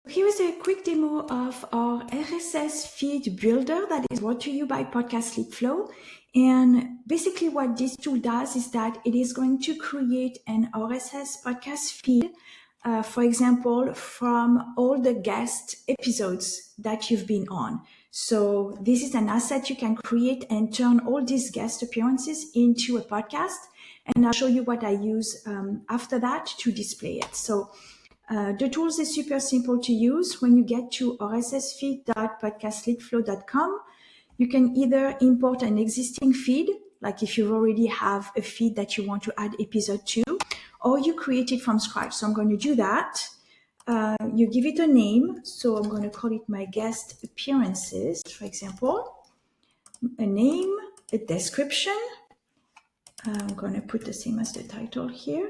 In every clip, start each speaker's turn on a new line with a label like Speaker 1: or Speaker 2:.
Speaker 1: Here is a quick demo of our RSS feed builder that is brought to you by Podcast Lead Flow. And basically what this tool does is that it is going to create an RSS podcast feed, for example, from all the guest episodes that you've been on. So this is an asset you can create and turn all these guest appearances into a podcast. And I'll show you what I use after that to display it. So the tools is super simple to use. When you get to rssfeed.podcastleadflow.com, you can either import an existing feed, like if you already have a feed that you want to add episode to, or you create it from scratch. So I'm going to do that. You give it a name. So I'm going to call it my guest appearances, for example. A name, a description. I'm going to put the same as the title here.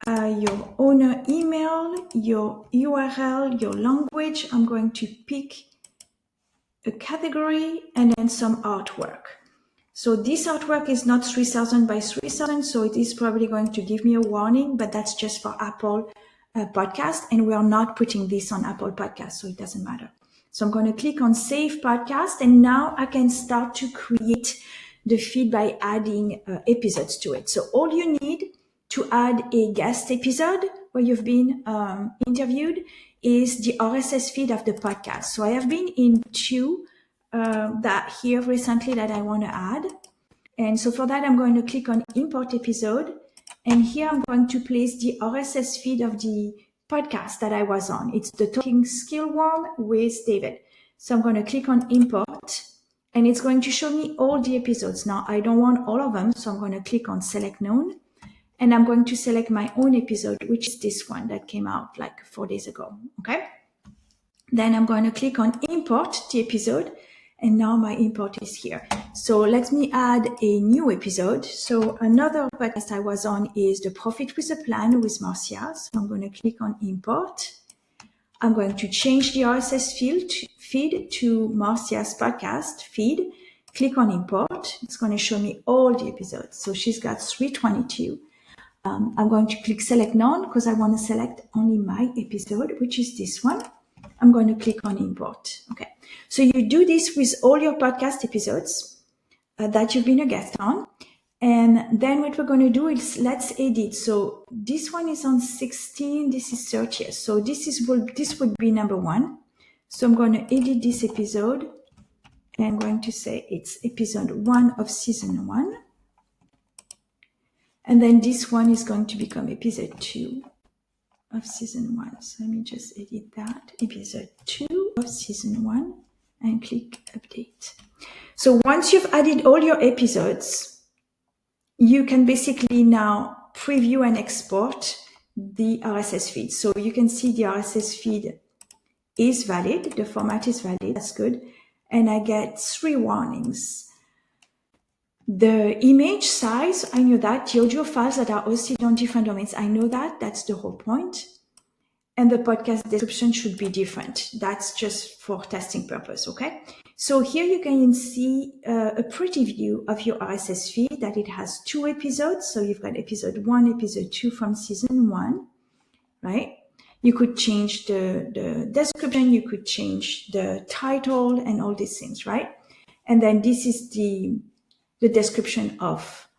Speaker 1: Your owner email, your URL, your language. I'm going to pick a category and then some artwork. So this artwork is not 3000 by 3000, so it is probably going to give me a warning, but that's just for Apple Podcast, and we are not putting this on Apple Podcast, so it doesn't matter. So I'm going to click on Save Podcast, and now I can start to create the feed by adding episodes to it. So all you need to add a guest episode where you've been interviewed is the RSS feed of the podcast. So I have been in two that here recently that I want to add. And so for that, I'm going to click on Import Episode. And here I'm going to place the RSS feed of the podcast that I was on. It's the Talking Skill Worm with David. So I'm going to click on Import. And it's going to show me all the episodes. Now, I don't want all of them, so I'm going to click on Select Known. And I'm going to select my own episode, which is this one that came out like 4 days ago, okay? Then I'm going to click on Import the episode, and now my import is here. So let me add a new episode. So another podcast I was on is The Profit with a Plan with Marcia. So I'm going to click on Import. I'm going to change the RSS feed to Marcia's podcast feed. Click on Import. It's going to show me all the episodes. So she's got 322. I'm going to click Select None because I want to select only my episode, which is this one. I'm going to click on Import. Okay. So you do this with all your podcast episodes that you've been a guest on. And then what we're going to do is let's edit. So this one is on 16. This is 30. So this would be number 1. So I'm going to edit this episode. And I'm going to say it's episode 1 of season 1. And then this one is going to become episode 2 of season 1. So let me just edit that. Episode 2 of season 1 and click update. So once you've added all your episodes, you can basically now preview and export the RSS feed. So you can see the RSS feed is valid. The format is valid. That's good. And I get 3 warnings. The image size, I know that. The audio files that are hosted on different domains, I know that. That's the whole point. And the podcast description should be different. That's just for testing purpose, okay? So here you can see a pretty view of your RSS feed, that it has 2 episodes. So you've got episode 1, episode 2 from season 1, right? You could change the description, you could change the title and all these things, right? And then this is the description of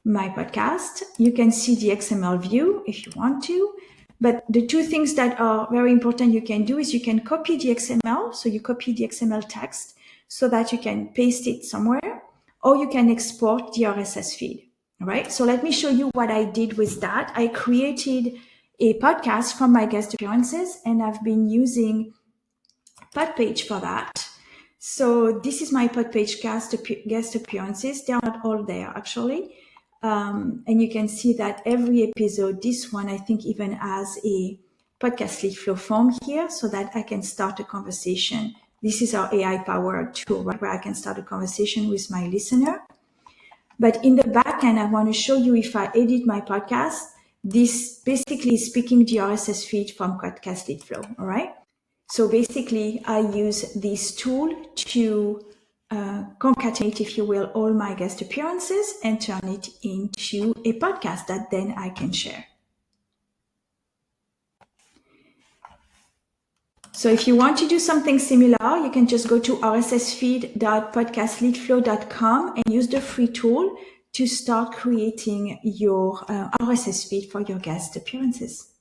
Speaker 1: my podcast. You can see the XML view if you want to. But the 2 things that are very important you can do is you can copy the XML. So you copy the XML text so that you can paste it somewhere, or you can export the RSS feed, all right? So let me show you what I did with that. I created a podcast from my guest appearances, and I've been using Podpage for that. So this is my Podpage guest appearances. They are not all there, actually. And you can see that every episode, this one, I think even has a podcast lead flow form here so that I can start a conversation. This is our AI-powered tool, right, where I can start a conversation with my listener. But in the back end, I want to show you if I edit my podcast, this basically is picking the RSS feed from podcast lead flow, all right? So basically, I use this tool to concatenate, if you will, all my guest appearances and turn it into a podcast that then I can share. So if you want to do something similar, you can just go to rssfeed.podcastleadflow.com and use the free tool to start creating your RSS feed for your guest appearances.